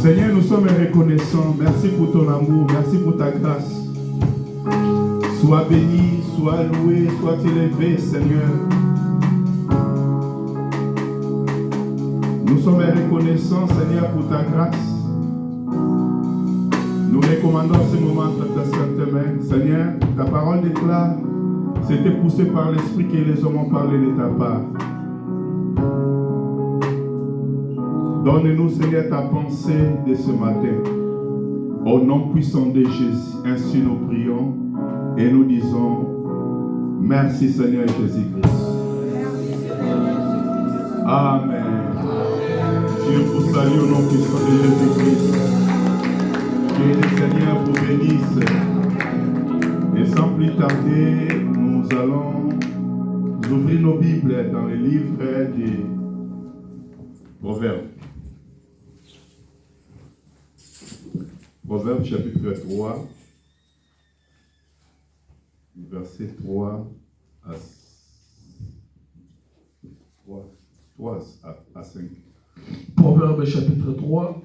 Seigneur, nous sommes reconnaissants. Merci pour ton amour, merci pour ta grâce. Sois béni, sois loué, sois élevé, Seigneur. Nous sommes reconnaissants, Seigneur, pour ta grâce. Nous recommandons ce moment entre ta sainte main. Seigneur, ta parole déclare, c'était poussé par l'Esprit que les hommes ont parlé de ta part. Donne-nous, Seigneur, ta pensée de ce matin. Au nom puissant de Jésus, ainsi nous prions et nous disons merci, Seigneur Jésus-Christ. Amen. Dieu vous salue au nom puissant de Jésus-Christ. Que le Seigneur vous bénisse. Et sans plus tarder, nous allons ouvrir nos Bibles dans le livre des Proverbes. Proverbes chapitre 3, verset 3 à 5. Proverbes chapitre 3,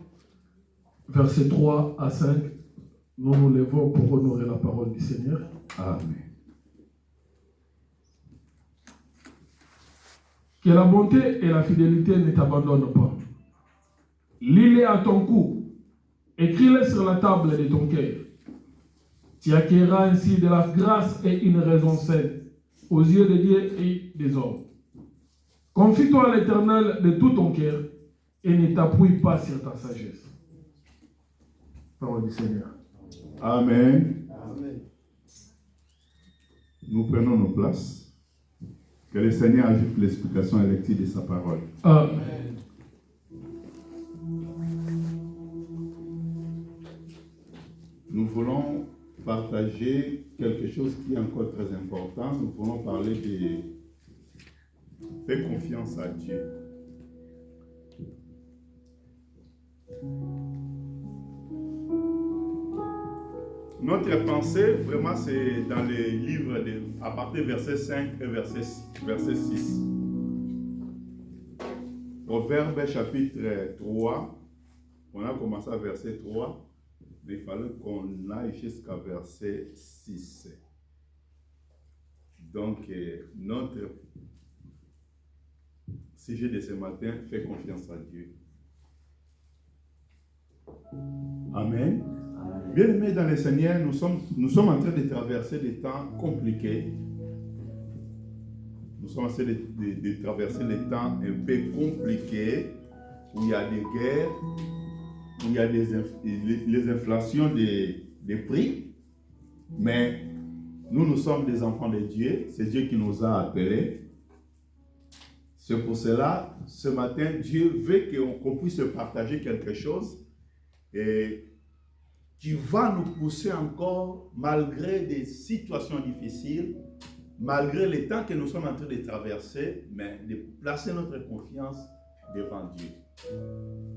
verset 3 à 5. Nous nous levons pour honorer la parole du Seigneur. Amen. Que la bonté et la fidélité ne t'abandonnent pas. Lis-les à ton cou. Écris-les sur la table de ton cœur. Tu acquerras ainsi de la grâce et une raison saine aux yeux de Dieu et des hommes. Confie-toi à l'Éternel de tout ton cœur et ne t'appuie pas sur ta sagesse. Parole du Seigneur. Amen. Amen. Nous prenons nos places. Que le Seigneur ajoute l'explication et lecture de sa parole. Amen. Nous voulons partager quelque chose qui est encore très important. Nous voulons parler de fais confiance à Dieu. Notre pensée, vraiment, c'est dans les livres à partir de verset 5 et verset 6. Proverbe chapitre 3, on a commencé à verset 3. Mais il fallait qu'on aille jusqu'à verset 6. Donc, notre sujet de ce matin, fait confiance à Dieu. Amen. Bien-aimés dans le Seigneur, nous sommes en train de traverser des temps compliqués. Nous sommes en train de traverser des temps un peu compliqués, où il y a des guerres, où il y a les inflations des prix, mais nous sommes des enfants de Dieu, c'est Dieu qui nous a appelés. C'est pour cela, ce matin, Dieu veut qu'on puisse partager quelque chose et qui va nous pousser encore, malgré des situations difficiles, malgré les temps que nous sommes en train de traverser, mais de placer notre confiance devant Dieu.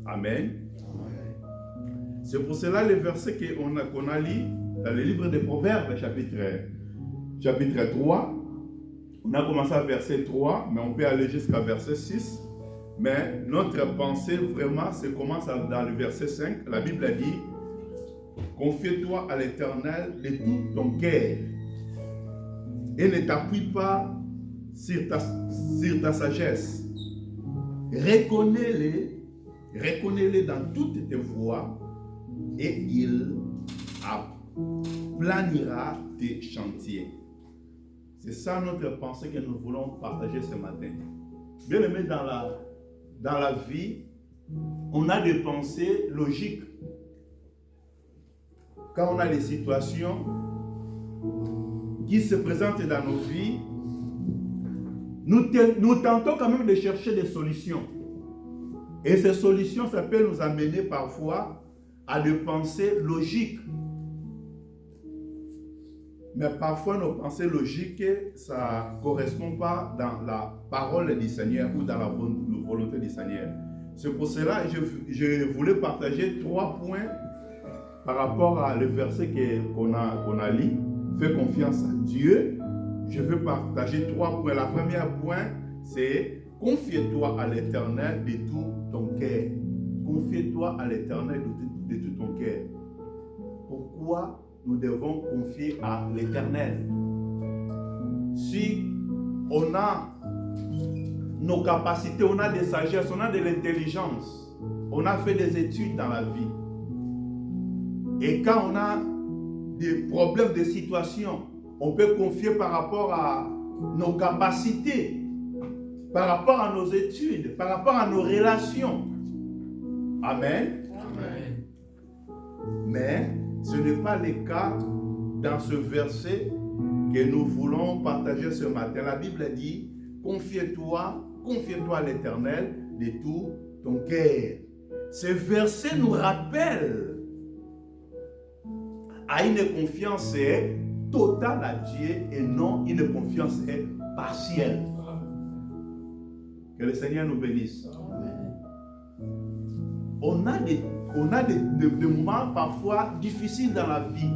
Amen. C'est pour cela le verset qu'on a lu dans le livre des Proverbes, chapitre 3. On a commencé à verset 3, mais on peut aller jusqu'à verset 6. Mais notre pensée, vraiment, commence dans le verset 5. La Bible a dit, confie-toi à l'Éternel de tout ton cœur et ne t'appuie pas sur ta sagesse. Reconnais-les dans toutes tes voies et il planira tes chantiers. C'est ça notre pensée que nous voulons partager ce matin. Bien aimé, dans la vie, on a des pensées logiques. Quand on a des situations qui se présentent dans nos vies, nous tentons quand même de chercher des solutions. Et ces solutions, ça peut nous amener parfois à des pensées logiques. Mais parfois, nos pensées logiques, ça ne correspond pas dans la parole du Seigneur ou dans la volonté du Seigneur. C'est pour cela que je voulais partager 3 points par rapport à le verset qu'on a lu. Fais confiance à Dieu. Je veux partager 3 points. La première point, c'est confie-toi à l'Éternel de tout ton cœur. confie-toi à l'Éternel de tout ton cœur. Pourquoi nous devons confier à l'Éternel? Si on a nos capacités, on a des sagesses, on a de l'intelligence, on a fait des études dans la vie, et quand on a des problèmes de situation, on peut confier par rapport à nos capacités, par rapport à nos études, par rapport à nos relations. Amen. Amen. Mais ce n'est pas le cas dans ce verset que nous voulons partager ce matin. La Bible dit, confie-toi à l'Éternel de tout ton cœur. Ce verset nous rappelle à une confiance totale à Dieu et non une confiance partielle. Que le Seigneur nous bénisse. On a des moments parfois difficiles dans la vie.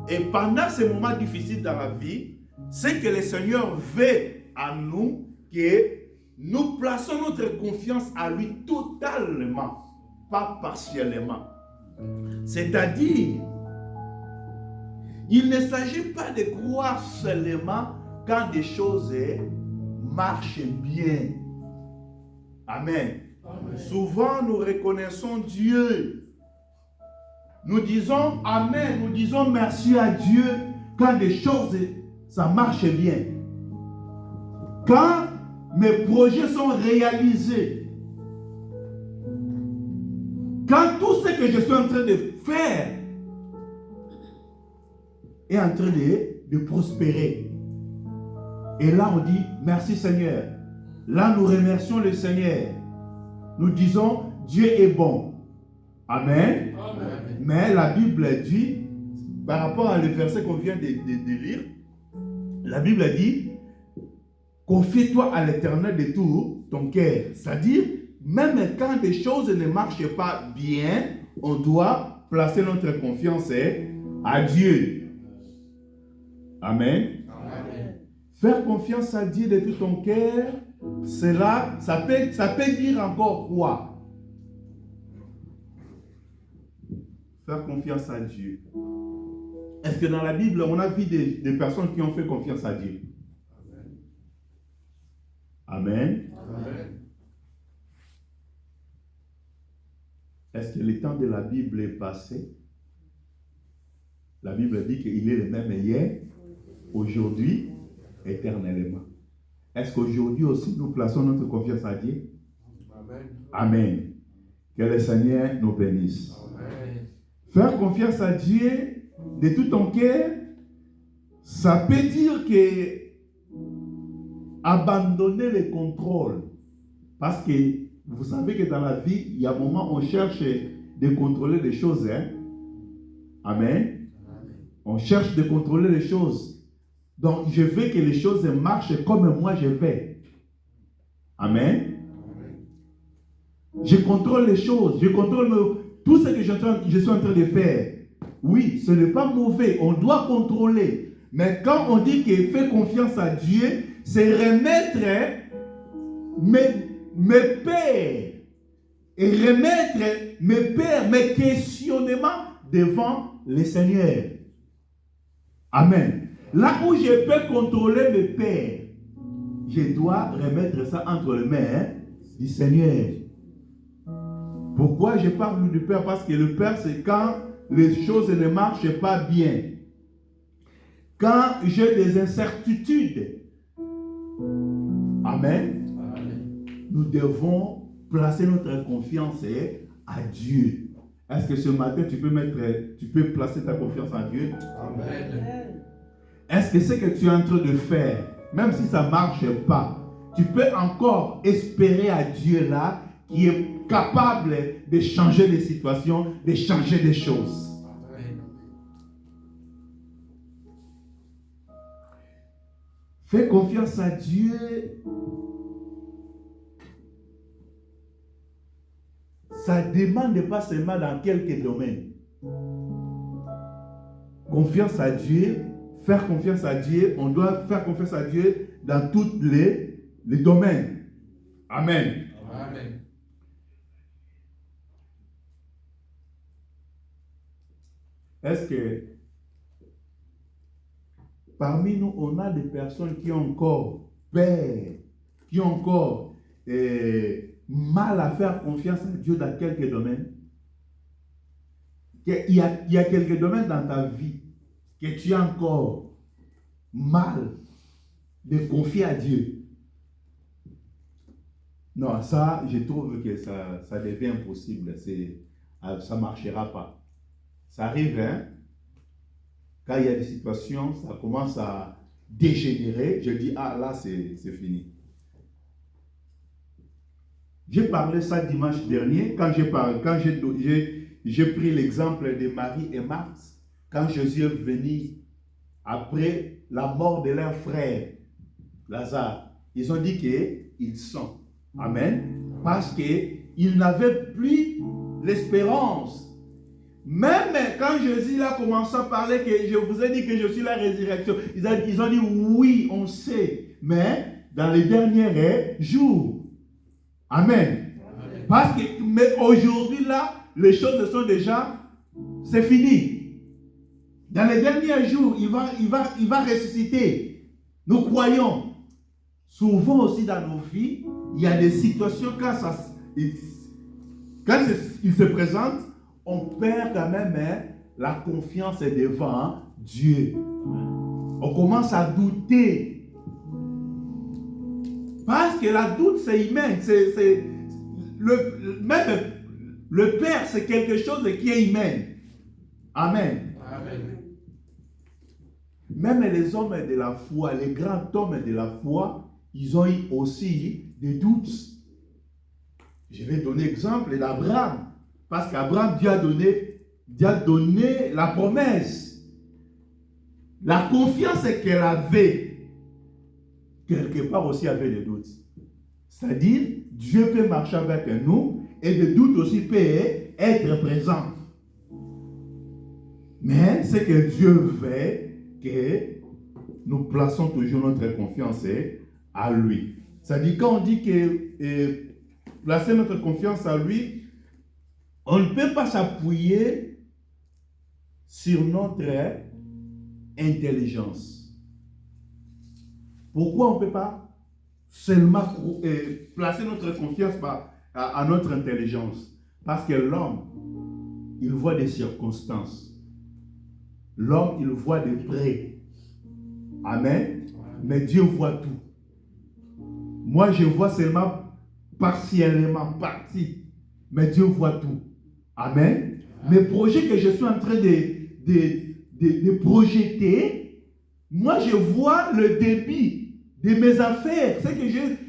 Et pendant ces moments difficiles dans la vie, c'est que le Seigneur veut à nous que nous plaçons notre confiance à lui totalement, pas partiellement. C'est-à-dire, il ne s'agit pas de croire seulement quand des choses marchent bien. Amen. Amen. Souvent, nous reconnaissons Dieu. Nous disons Amen, nous disons merci à Dieu quand des choses, ça marche bien. Quand mes projets sont réalisés. Quand tout ce que je suis en train de faire est en train de prospérer. Et là, on dit merci Seigneur. Là, nous remercions le Seigneur. Nous disons Dieu est bon. Amen. Amen. Mais la Bible dit, par rapport à le verset qu'on vient de lire, la Bible dit, confie-toi à l'Éternel de tout ton cœur. C'est-à-dire, même quand des choses ne marchent pas bien, on doit placer notre confiance à Dieu. Amen. Amen. Faire confiance à Dieu de tout ton cœur, ça peut dire encore quoi? Faire confiance à Dieu. Est-ce que dans la Bible, on a vu des personnes qui ont fait confiance à Dieu? Amen. Amen. Est-ce que le temps de la Bible est passé? La Bible dit qu'il est le même hier, aujourd'hui, éternellement. Est-ce qu'aujourd'hui aussi nous plaçons notre confiance à Dieu? Amen. Amen. Que le Seigneur nous bénisse. Amen. Faire confiance à Dieu de tout ton cœur, ça peut dire que abandonner le contrôle. Parce que vous savez que dans la vie, il y a un moment où on cherche de contrôler les choses. Hein? Amen. On cherche de contrôler les choses. Donc, je veux que les choses marchent comme moi je veux. Amen. Je contrôle les choses. Je contrôle tout ce que je suis en train de faire. Oui, ce n'est pas mauvais. On doit contrôler. Mais quand on dit qu'il fait confiance à Dieu, c'est remettre mes peurs et remettre mes questionnements devant le Seigneur. Amen. Là où je peux contrôler mes peurs, je dois remettre ça entre les mains du Seigneur. Pourquoi je parle du peur? Parce que le peur, c'est quand les choses ne marchent pas bien. Quand j'ai des incertitudes. Amen. Amen. Nous devons placer notre confiance à Dieu. Est-ce que ce matin, tu peux placer ta confiance en Dieu? Amen. Est-ce que ce que tu es en train de faire, même si ça ne marche pas, tu peux encore espérer à Dieu là, qui est capable de changer les situations, de changer des choses? Amen. Fais confiance à Dieu. Ça ne demande pas seulement dans quelques domaines. Confiance à Dieu, faire confiance à Dieu, on doit faire confiance à Dieu dans tous les domaines. Amen. Amen. est-ce que parmi nous, on a des personnes qui ont encore peur, qui ont encore mal à faire confiance à Dieu dans quelques domaines? Il y a quelques domaines dans ta vie que tu as encore mal de confier à Dieu. Non, ça, je trouve que ça devient impossible. Ça ne marchera pas. Ça arrive, hein? Quand il y a des situations, ça commence à dégénérer. Je dis, ah là, c'est fini. J'ai parlé ça dimanche dernier, quand j'ai pris l'exemple de Marie et Marthe, quand Jésus est venu après la mort de leur frère, Lazare. Ils ont dit qu'ils sont. Amen. Parce qu'ils n'avaient plus l'espérance. Même quand Jésus a commencé à parler, que je vous ai dit que je suis la résurrection, ils ont dit oui, on sait, mais dans les derniers jours. Amen. Amen. Parce que, mais aujourd'hui là, les choses sont déjà, c'est fini. Dans les derniers jours, il va ressusciter. Nous croyons. Souvent aussi dans nos vies, il y a des situations quand il se présente, on perd quand même la confiance devant Dieu. On commence à douter. Parce que la doute, c'est humain. Même le Père, c'est quelque chose qui est humain. Amen. Amen. Même les hommes de la foi, les grands hommes de la foi, ils ont eu aussi des doutes. Je vais donner l'exemple d'Abraham. Parce qu'Abraham, Dieu a donné la promesse. La confiance qu'elle avait, quelque part aussi avait des doutes. C'est-à-dire, Dieu peut marcher avec nous et des doutes aussi peut être présents. Mais c'est que Dieu veut que nous plaçons toujours notre confiance à lui. C'est-à-dire, quand on dit que placer notre confiance à lui, on ne peut pas s'appuyer sur notre intelligence. Pourquoi on ne peut pas seulement placer notre confiance à notre intelligence? Parce que l'homme, il voit des circonstances. L'homme, il voit des près. Amen. Mais Dieu voit tout. Moi, je vois seulement partiellement, partie. Mais Dieu voit tout. Amen. Mes projets que je suis en train de projeter, moi je vois le débit de mes affaires, c'est que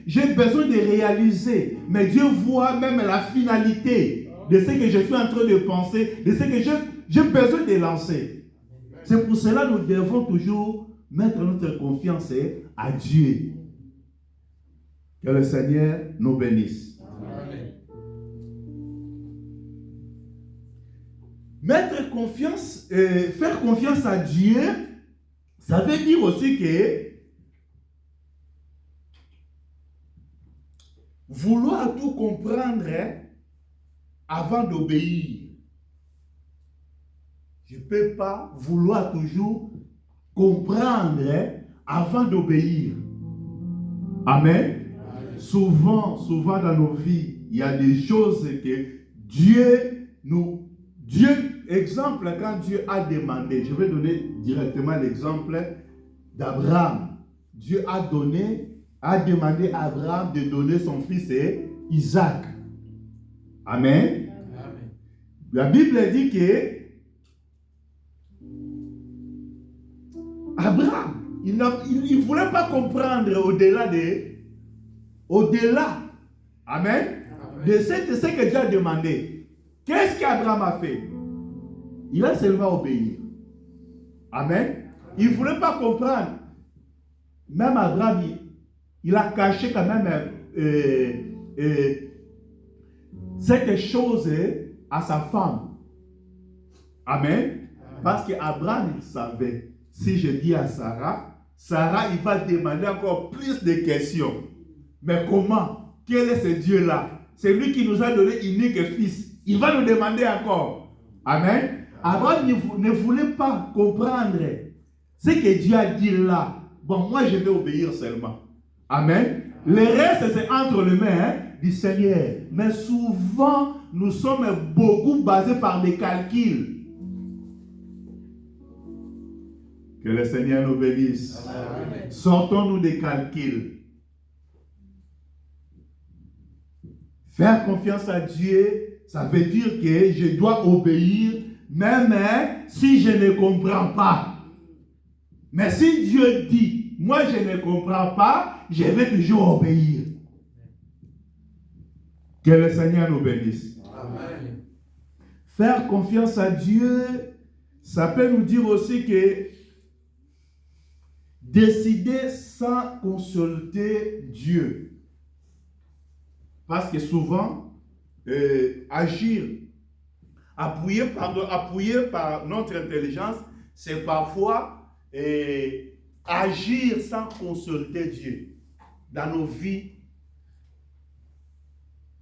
j'ai besoin de réaliser. Mais Dieu voit même la finalité de ce que je suis en train de penser, de ce que j'ai besoin de lancer. C'est pour cela que nous devons toujours mettre notre confiance à Dieu. Que le Seigneur nous bénisse. Amen. Mettre confiance, faire confiance à Dieu, ça veut dire aussi que vouloir tout comprendre avant d'obéir. Je ne peux pas vouloir toujours comprendre avant d'obéir. Amen. Amen. Souvent dans nos vies, il y a des choses que exemple, quand Dieu a demandé, je vais donner directement l'exemple d'Abraham. Dieu a demandé à Abraham de donner son fils Isaac. Amen. Amen. La Bible dit que Abraham, il ne voulait pas comprendre au-delà. Amen. De ce que Dieu a demandé. Qu'est-ce qu'Abraham a fait? Il a seulement obéi. Amen. Il ne voulait pas comprendre. Même Abraham, il a caché quand même cette chose à sa femme. Amen. Parce qu'Abraham, il savait. Si je dis à Sarah, il va demander encore plus de questions. Mais comment? Quel est ce Dieu-là? C'est lui qui nous a donné unique fils. Il va nous demander encore. Amen. Abraham ne voulait pas comprendre ce que Dieu a dit là. Bon, moi je vais obéir seulement. Amen. Le reste, c'est entre les mains du Seigneur. Mais souvent, nous sommes beaucoup basés par des calculs. Que le Seigneur nous bénisse. Amen. Sortons-nous des calculs. Faire confiance à Dieu, ça veut dire que je dois obéir, même si je ne comprends pas. Mais si Dieu dit, moi je ne comprends pas, je vais toujours obéir. Que le Seigneur nous bénisse. Amen. Faire confiance à Dieu, ça peut nous dire aussi que décider sans consulter Dieu. Parce que souvent, agir, appuyer par notre intelligence, c'est parfois agir sans consulter Dieu. Dans nos vies,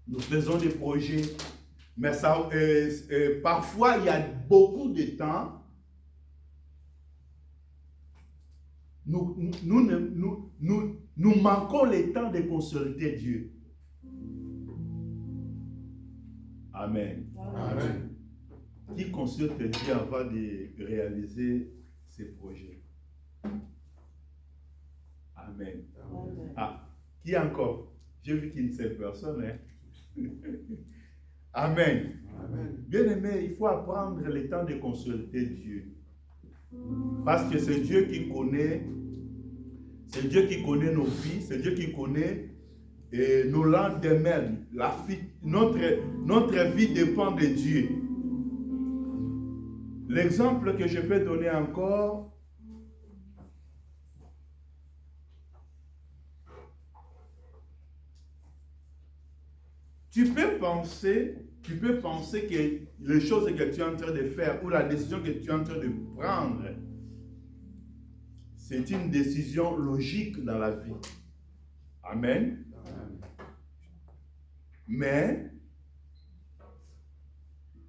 nous faisons des projets, mais ça, parfois il y a beaucoup de temps, nous manquons le temps de consulter Dieu. Amen. Amen. Qui consulte Dieu avant de réaliser ses projets? Amen. Amen. Ah, qui encore? J'ai vu qu'une seule personne. Amen. Amen. Bien aimé, il faut apprendre le temps de consulter Dieu. Parce que c'est Dieu qui connaît, nos vies, c'est Dieu qui connaît nos lendemains. Notre vie dépend de Dieu. L'exemple que je peux donner encore, tu peux penser que les choses que tu es en train de faire ou la décision que tu es en train de prendre, c'est une décision logique dans la vie. Amen. Mais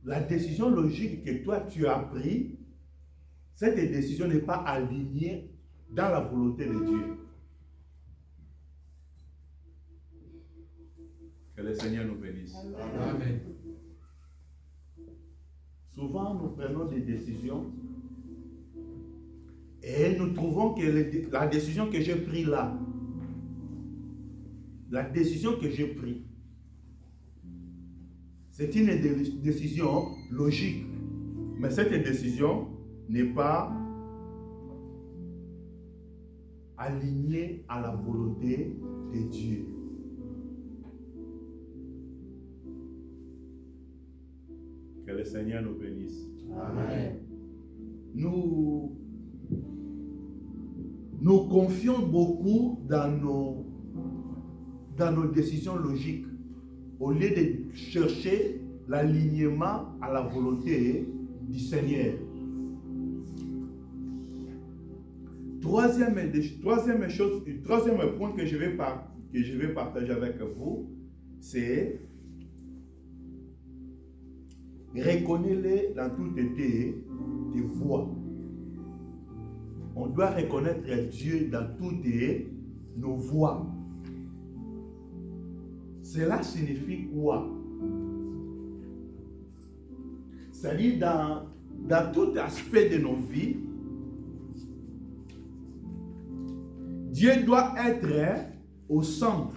la décision logique que toi tu as prise, cette décision n'est pas alignée dans la volonté de Dieu. Que le Seigneur nous bénisse. Amen. Souvent nous prenons des décisions et nous trouvons que la décision que j'ai prise là, c'est une décision logique. Mais cette décision n'est pas alignée à la volonté de Dieu. Que le Seigneur nous bénisse. Amen. Nous confions beaucoup dans nos décisions logiques, au lieu de chercher l'alignement à la volonté du Seigneur. Troisième point que je vais partager avec vous, c'est reconnais-les dans toutes tes voies. On doit reconnaître Dieu dans toutes nos voies. Cela signifie quoi? C'est-à-dire dans tout aspect de nos vies, Dieu doit être au centre.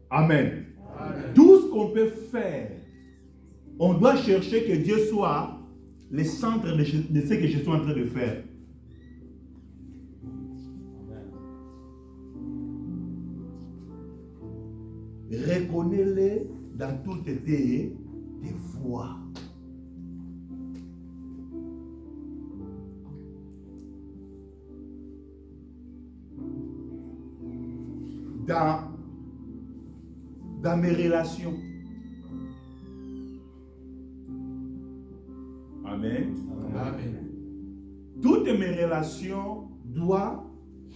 Amen. Amen. Tout ce qu'on peut faire, on doit chercher que Dieu soit le centre de ce que je suis en train de faire. Reconnais-les dans toutes tes voies. Dans mes relations. Amen. Amen. Toutes mes relations doivent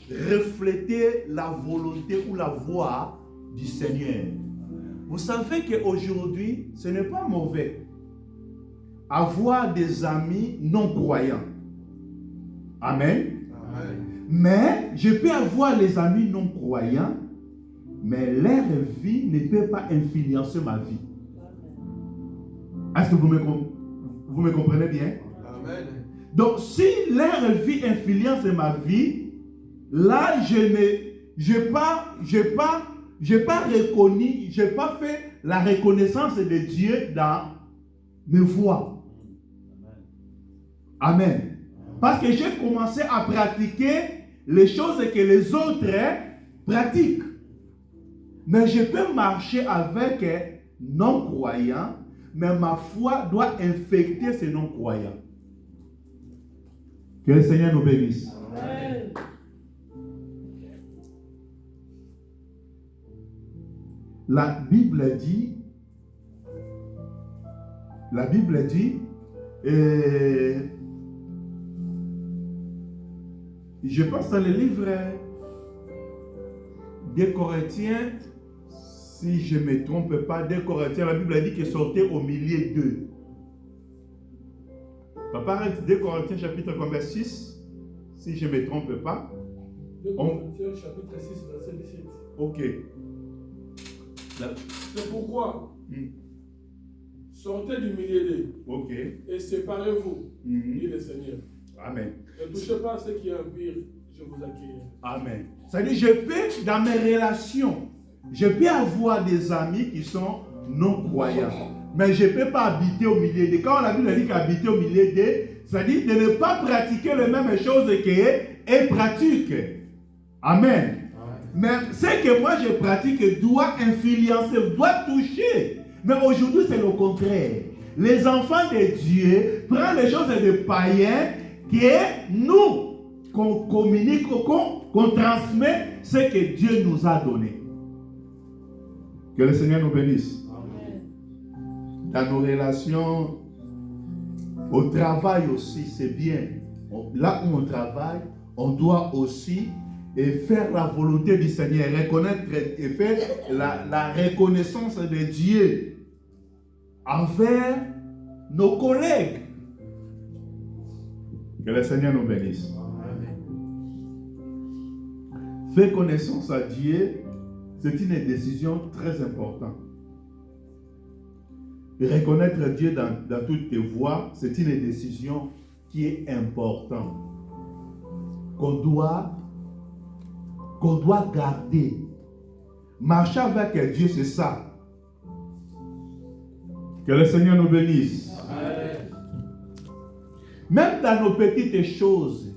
refléter la volonté ou la voix du Seigneur. Vous savez qu'aujourd'hui, ce n'est pas mauvais. avoir des amis non-croyants. Amen. Amen. Mais je peux avoir les amis non-croyants, mais leur vie ne peut pas influencer ma vie. Est-ce que vous me comprenez bien? Amen. Donc, si leur vie influence ma vie, là, je n'ai pas reconnu, je n'ai pas fait la reconnaissance de Dieu dans mes voies. Amen. Parce que j'ai commencé à pratiquer les choses que les autres pratiquent. Mais je peux marcher avec non-croyants, mais ma foi doit infecter ces non-croyants. Que le Seigneur nous bénisse. Amen. La Bible dit, je pense dans le livre des Corinthiens, si je ne me trompe pas, des Corinthiens, la Bible dit que sortait au milieu d'eux. Papa arrête 2 Corinthiens chapitre 6, si je ne me trompe pas. 2 Corinthiens chapitre 6, verset 17. Ok. C'est pourquoi sortez du milieu d'eux Ok. et séparez-vous, dit le Seigneur. Amen. Ne touchez pas à ce qui est impur, je vous accueille. Amen. C'est-à-dire, je peux, dans mes relations, je peux avoir des amis qui sont non-croyants. Mais je ne peux pas habiter au milieu d'eux. Quand la Bible dit qu'habiter au milieu d'eux, c'est-à-dire de ne pas pratiquer les mêmes choses qu'eux pratiquent. Amen. Mais ce que moi je pratique doit influencer, doit toucher. Mais aujourd'hui, c'est le contraire. Les enfants de Dieu prennent les choses des païens que nous, qu'on communique, qu'on transmet ce que Dieu nous a donné. Que le Seigneur nous bénisse. Amen. Dans nos relations, au travail aussi, c'est bien. Là où on travaille, on doit aussi faire la volonté du Seigneur, reconnaître et faire la reconnaissance de Dieu envers nos collègues. Que le Seigneur nous bénisse. Amen. Faire connaissance à Dieu, c'est une décision très importante. Reconnaître Dieu dans toutes tes voies, c'est une décision qui est importante. Qu'on doit garder. Marcher avec Dieu, c'est ça. Que le Seigneur nous bénisse. Amen. Même dans nos petites choses,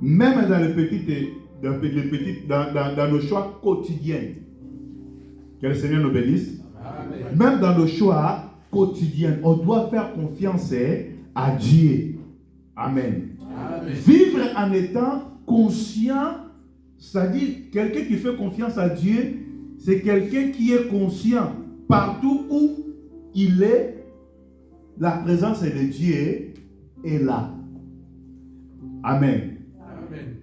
même dans les petites, dans nos choix quotidiens. Que le Seigneur nous bénisse. Amen. Même dans nos choix quotidiens, on doit faire confiance à Dieu. Amen. Amen. Vivre en étant conscient, c'est-à-dire quelqu'un qui fait confiance à Dieu, c'est quelqu'un qui est conscient partout où il est, la présence de Dieu est là. Amen. Amen.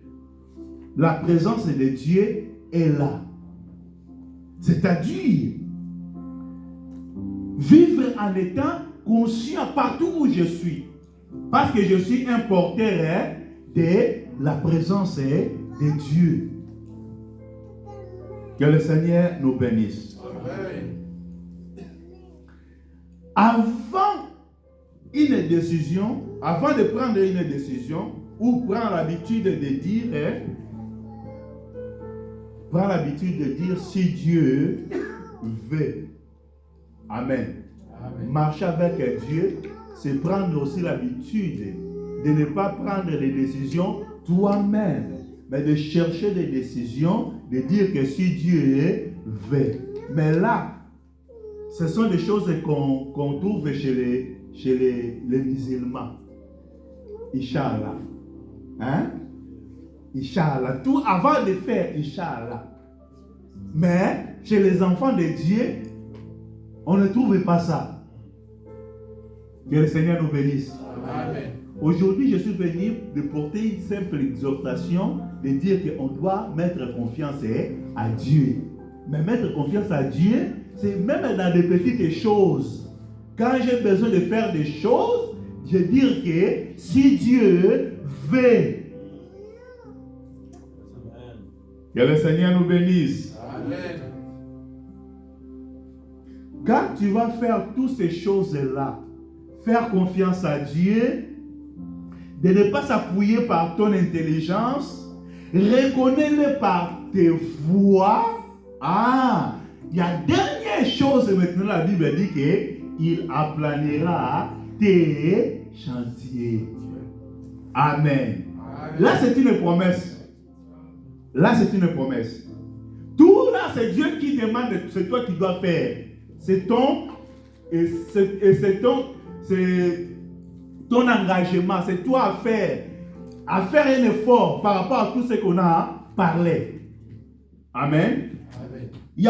La présence de Dieu est là. C'est-à-dire vivre en étant conscient partout où je suis. Parce que je suis un porteur de la présence de Dieu. Que le Seigneur nous bénisse. Amen. Avant une décision, avant de prendre une décision, ou prendre l'habitude de dire, si Dieu veut. Amen. Amen. Marcher avec Dieu, c'est prendre aussi l'habitude de ne pas prendre les décisions toi-même, mais de chercher des décisions, de dire que si Dieu veut. Mais là, ce sont des choses qu'on trouve chez les musulmans. Inch'Allah. Hein? Inch'Allah. Tout avant de faire, Inch'Allah. Mais chez les enfants de Dieu, on ne trouve pas ça. Que le Seigneur nous bénisse. Amen. Aujourd'hui, je suis venu de porter une simple exhortation, de dire qu'on doit mettre confiance à Dieu. Mais mettre confiance à Dieu, c'est même dans des petites choses. quand j'ai besoin de faire des choses, je dis que si Dieu veut, que le Seigneur nous bénisse. Amen. Quand tu vas faire toutes ces choses-là, faire confiance à Dieu, de ne pas s'appuyer par ton intelligence, reconnais-le par tes voix. Ah, il y a dernière chose maintenant, la Bible dit qu'il aplanira tes chantiers. Amen. Amen. Là, c'est une promesse. Là, c'est une promesse. Tout là, c'est Dieu qui demande, c'est toi qui dois faire. C'est ton engagement, c'est toi à faire un effort par rapport à tout ce qu'on a parlé. Amen. Amen. Il n'y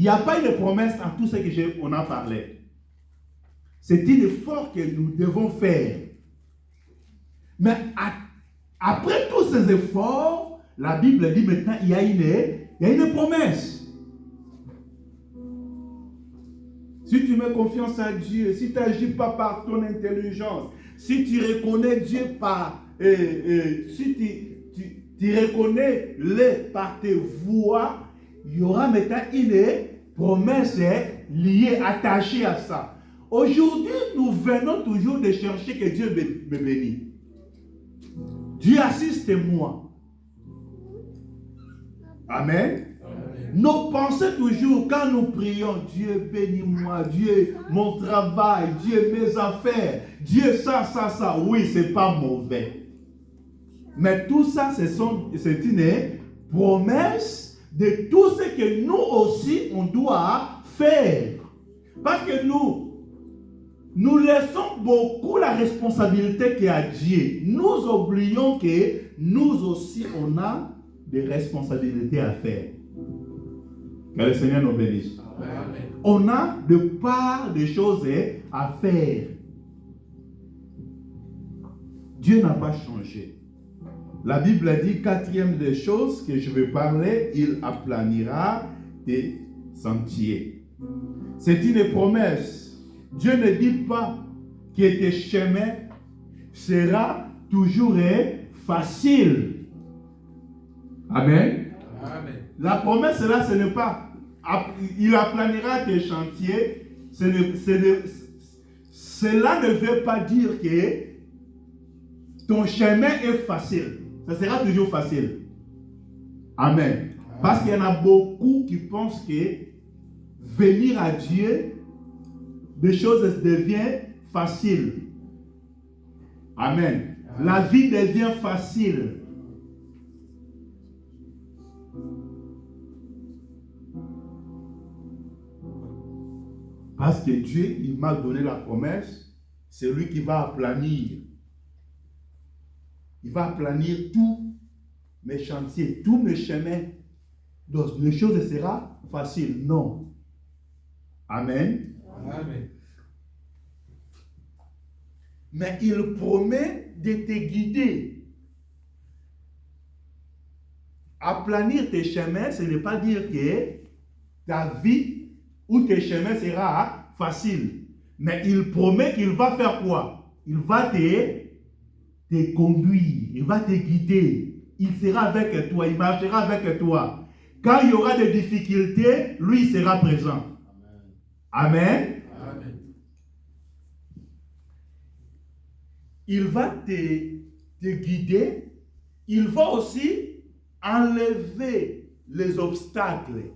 a pas une promesse à tout ce qu'on a parlé. C'est un effort que nous devons faire. Mais après tous ces efforts, la Bible dit maintenant il y a une promesse. Si tu mets confiance en Dieu, si tu n'agis pas par ton intelligence, si tu reconnais Dieu si tu reconnais par tes voix, il y aura maintenant une promesse liée, attachée à ça. Aujourd'hui, nous venons toujours de chercher que Dieu me bénisse. Dieu assiste-moi. Amen. Nos pensées toujours, quand nous prions, Dieu bénis-moi, Dieu mon travail, Dieu mes affaires, Dieu ça. Oui, c'est pas mauvais. Mais tout ça, c'est une promesse de tout ce que nous aussi, on doit faire. Parce que nous laissons beaucoup la responsabilité qu'il y a à Dieu. Nous oublions que nous aussi, on a des responsabilités à faire. Que le Seigneur nous bénisse. Amen. On a de part des choses à faire. Dieu n'a pas changé. La Bible dit, quatrième des choses que je vais parler, il aplanira tes sentiers. C'est une promesse. Dieu ne dit pas que tes chemins sera toujours facile. Amen. Amen. La promesse là, ce n'est pas il aplanira tes chantiers. Cela ne veut pas dire que ton chemin est facile. Ça sera toujours facile. Amen. Parce qu'il y en a beaucoup qui pensent que venir à Dieu, des choses deviennent faciles. Amen. La vie devient facile. Parce que Dieu, il m'a donné la promesse, c'est lui qui va aplanir. Il va aplanir tous mes chantiers, tous mes chemins. Donc, les choses seront faciles. Non. Amen. Amen. Mais il promet de te guider. Aplanir tes chemins, ce n'est pas dire que ta vie ou tes chemins sera facile. Mais il promet qu'il va faire quoi? Il va te conduire, il va te guider. Il sera avec toi, il marchera avec toi. Quand il y aura des difficultés, lui sera présent. Amen. Amen. Il va te guider. Il va aussi enlever les obstacles.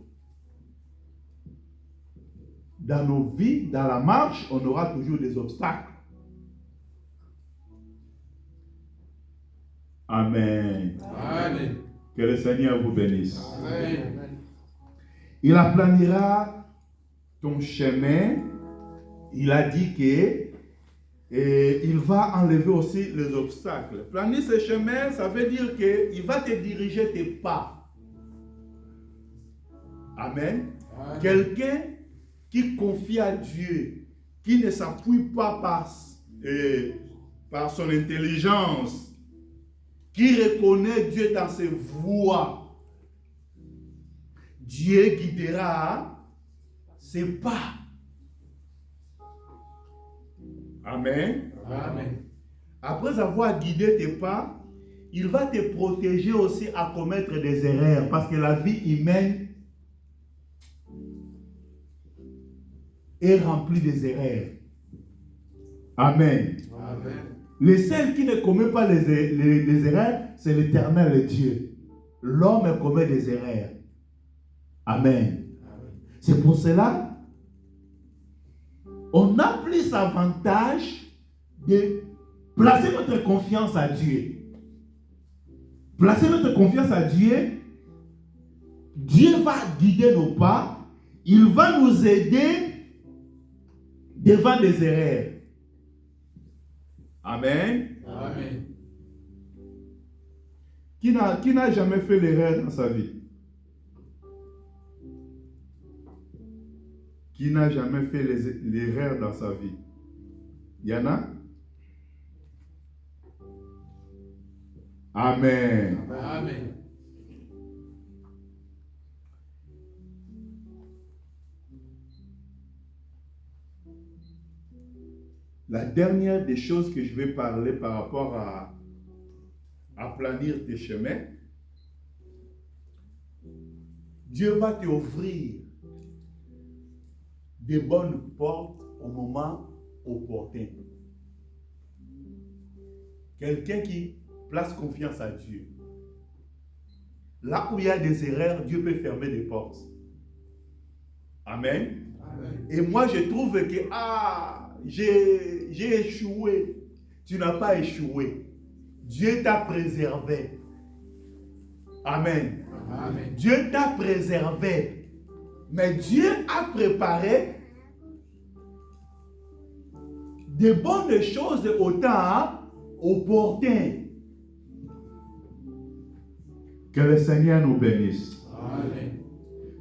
Dans nos vies, dans la marche, on aura toujours des obstacles. Amen. Amen. Que le Seigneur vous bénisse. Amen. Il aplanira ton chemin. Il a dit que il va enlever aussi les obstacles. Planer ce chemin, ça veut dire qu'il va te diriger tes pas. Amen. Amen. Quelqu'un qui confie à Dieu, qui ne s'appuie pas par son intelligence, qui reconnaît Dieu dans ses voies, Dieu guidera ses pas. Amen. Amen. Après avoir guidé tes pas, il va te protéger aussi à commettre des erreurs. Parce que la vie humaine est remplie des erreurs. Amen. Amen. Le seul qui ne commet pas les erreurs, c'est l'Éternel Dieu. L'homme commet des erreurs. Amen. C'est pour cela, on a plus avantage de placer notre confiance à Dieu. Placer notre confiance à Dieu, Dieu va guider nos pas, il va nous aider devant des erreurs. Amen. Amen. Qui n'a jamais fait l'erreur dans sa vie? Qui n'a jamais fait l'erreur dans sa vie? Il y en a? Amen. Amen. La dernière des choses que je vais parler par rapport à planir tes chemins, Dieu va t'ouvrir des bonnes portes au moment opportun. Quelqu'un qui place confiance à Dieu. Là où il y a des erreurs, Dieu peut fermer des portes. Amen. Amen. Et moi, je trouve que, j'ai échoué. Tu n'as pas échoué. Dieu t'a préservé. Amen. Amen. Dieu t'a préservé. Mais Dieu a préparé de bonnes choses au temps opportun. Que le Seigneur nous bénisse. Amen.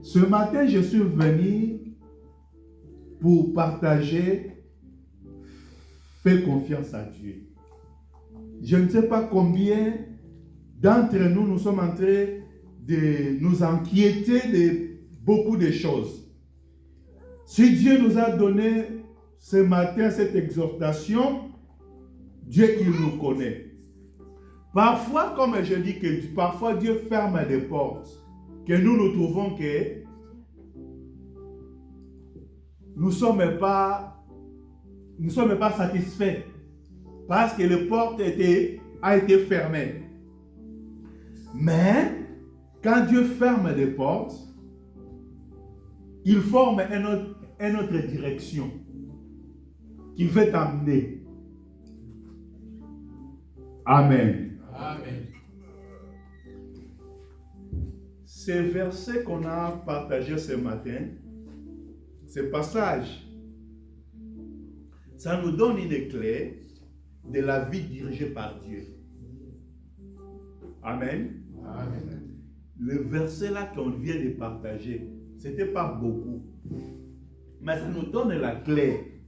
Ce matin, je suis venu pour partager. Fais confiance à Dieu. Je ne sais pas combien d'entre nous, nous sommes en train de nous inquiéter de beaucoup de choses. Si Dieu nous a donné ce matin cette exhortation, Dieu, il nous connaît. Parfois, comme je dis que parfois Dieu ferme des portes, que nous trouvons que nous ne sommes pas satisfaits parce que les portes a été fermées. Mais quand Dieu ferme des portes, il forme une autre direction qui veut t'amener. Amen. Amen. Ce verset qu'on a partagé ce matin, ce passage, ça nous donne une clé de la vie dirigée par Dieu. Amen. Amen. Le verset là qu'on vient de partager, c'était pas beaucoup, mais ça nous donne la clé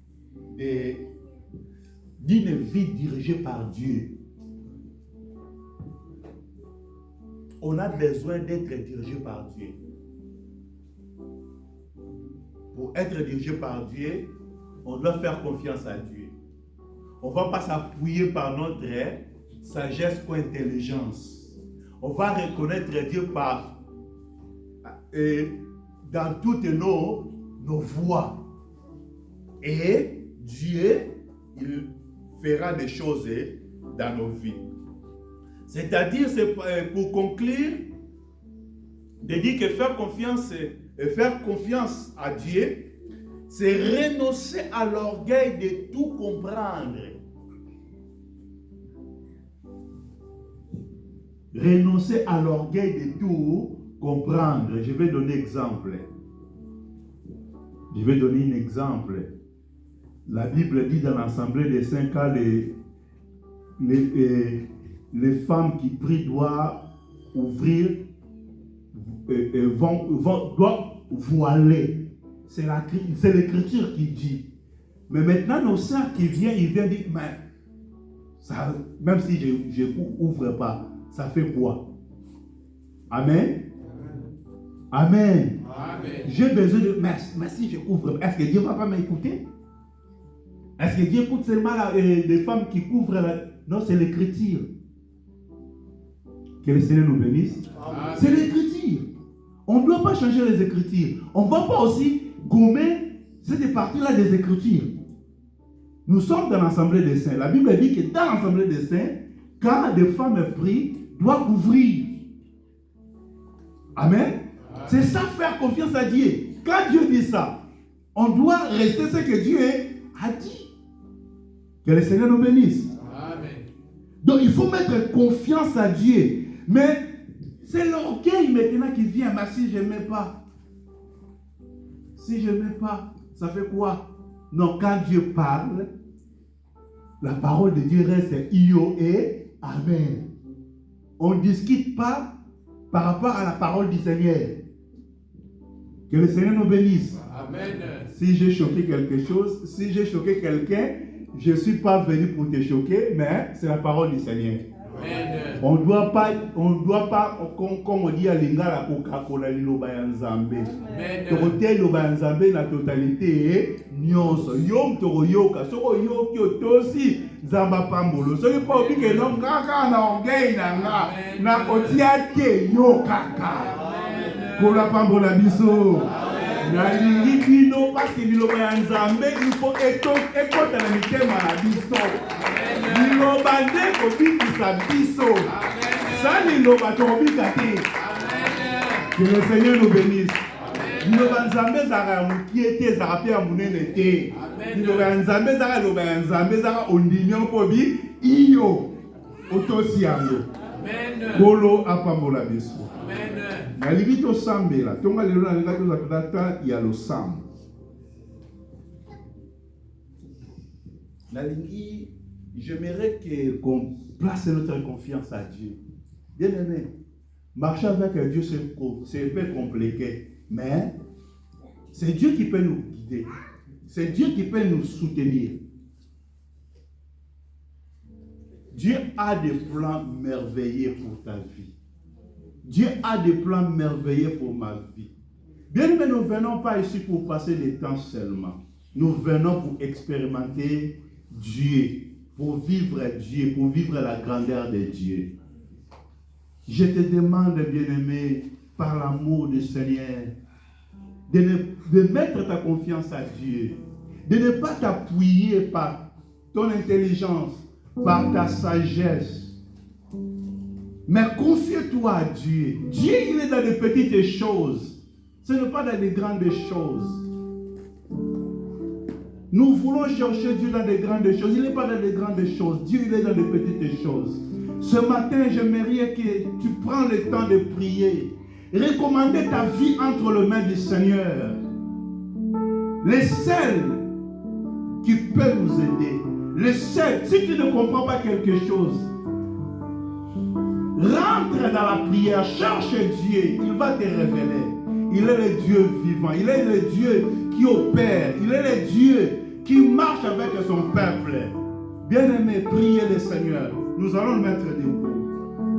d'une vie dirigée par Dieu. On a besoin d'être dirigé par Dieu. Pour être dirigé par Dieu, on doit faire confiance à Dieu. On ne va pas s'appuyer par notre sagesse ou intelligence. On va reconnaître Dieu dans toutes nos voies. Et Dieu, il fera des choses dans nos vies. C'est-à-dire, c'est pour conclure, de dire que faire confiance à Dieu, c'est renoncer à l'orgueil de tout comprendre. Renoncer à l'orgueil de tout comprendre. Je vais donner exemple. Je vais donner un exemple. La Bible dit dans l'Assemblée des saints cas, les femmes qui prient doivent ouvrir, doivent voiler. C'est l'Écriture qui dit. Mais maintenant, nos sœurs qui viennent, ils viennent dire, mais ça, même si je n'ouvre pas, ça fait quoi? Amen. Amen. Amen. J'ai besoin de... Mais si je ouvre, est-ce que Dieu ne va pas m'écouter? Est-ce que Dieu écoute seulement des femmes qui couvrent la... Non, c'est l'écriture. Que le Seigneur nous bénisse. Amen. C'est l'écriture. On ne doit pas changer les écritures. On ne va pas aussi gommer cette partie-là des écritures. Nous sommes dans l'Assemblée des Saints. La Bible dit que dans l'Assemblée des Saints, quand des femmes prient, doit couvrir. Amen. C'est ça, faire confiance à Dieu. Quand Dieu dit ça, on doit rester ce que Dieu a dit. Que le Seigneur nous bénisse. Amen. Donc il faut mettre confiance à Dieu. Mais c'est l'orgueil maintenant qui vient. Mais si je n'aimais pas, ça fait quoi? Non, quand Dieu parle, la parole de Dieu reste Io et Amen. On ne discute pas par rapport à la parole du Seigneur. Que le Seigneur nous bénisse. Amen. Si j'ai choqué quelque chose, si j'ai choqué quelqu'un, je ne suis pas venu pour te choquer, mais c'est la parole du Seigneur. Amen. On ne doit pas, comme on dit à Lingala, Coca-Cola, Liloba Nzambe. Torote Liloba Nzambe, la totalité, Nyonso, Yom Toro Yoka, Soko Yoki, Otosi, Zamba Pambolo. Ce n'est pas oublié que non, Kaka, na Orgueil, na Otiate, Yokaka. Kola Pambola Biso. Na Lingino, parce que Liloba Nzambe, il faut écouter la mitema na Biso. Liloba Ndeko Bikisa Biso. Ça, Liloba Torobika Te. Que le Seigneur nous bénisse. Liloba Nzambe Zara Mukiete, Zara Pia Munene Te. Liloba Nzambe Zara Liloba Nzambe Zara Ondinyon Pobi, Iyo. Otosi Yango. Kolo Apambola Biso. Na limito sambe la. Tonga lelo na linga toza kudata ya lo sam. La lingi, j'aimerais qu'on place notre confiance à Dieu. Bien aimé, marcher avec Dieu, c'est un peu compliqué. Mais c'est Dieu qui peut nous guider. C'est Dieu qui peut nous soutenir. Dieu a des plans merveilleux pour ta vie. Dieu a des plans merveilleux pour ma vie. Bien aimé, nous ne venons pas ici pour passer le temps seulement. Nous venons pour expérimenter Dieu, pour vivre Dieu, pour vivre la grandeur de Dieu. Je te demande, bien-aimé, par l'amour du Seigneur, de mettre ta confiance à Dieu, de ne pas t'appuyer par ton intelligence, par ta sagesse, mais confie-toi à Dieu. Dieu, il est dans les petites choses, ce n'est pas dans les grandes choses. Nous voulons chercher Dieu dans les grandes choses. Il n'est pas dans les grandes choses. Dieu, il est dans les petites choses. Ce matin, j'aimerais que tu prends le temps de prier. Recommander ta vie entre les mains du Seigneur. Les seuls qui peuvent nous aider. Les seuls, si tu ne comprends pas quelque chose, rentre dans la prière, cherche Dieu, il va te révéler. Il est le Dieu vivant, il est le Dieu qui opère, il est le Dieu qui marche avec son peuple. Bien-aimé, priez le Seigneur. Nous allons le mettre debout.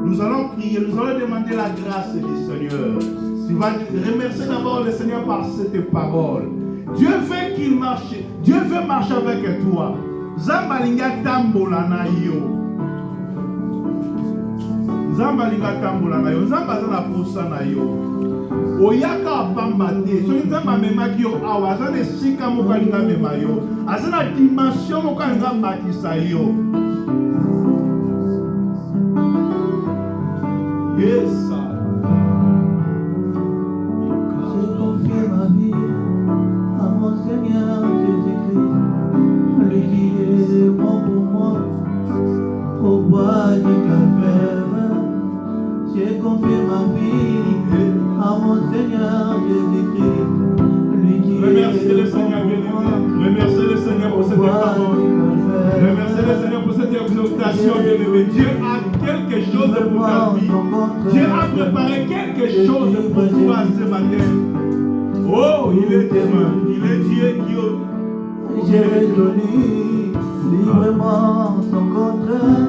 Nous allons prier, nous allons demander la grâce du Seigneur. Tu vas remercier d'abord le Seigneur par cette parole. Dieu veut qu'il marche, Dieu veut marcher avec toi. Zambalinga tambola na yo. Zambalinga tambola na yo. Zambazana poussa na yo. Oyaka pambate. So nzamba memaki yo awa. Azana sika mokalinga mema yo. Azana dimension mokalinga makisa yo. Yes. Je confie ma vie à mon Seigneur Jésus-Christ, lui qui est bon pour moi, au bois du calvaire. Je confie ma vie à mon Seigneur Jésus-Christ, lui qui est bon pour moi. Remerciez le Seigneur pour cette parole. Remerciez le Seigneur pour cette exhortation, bien-aimé. Dieu a quelque chose pour ta vie. Dieu a préparé quelque chose pour toi ce matin. Oh, il est témoin. Il est Dieu qui... J'ai connu librement son contraire.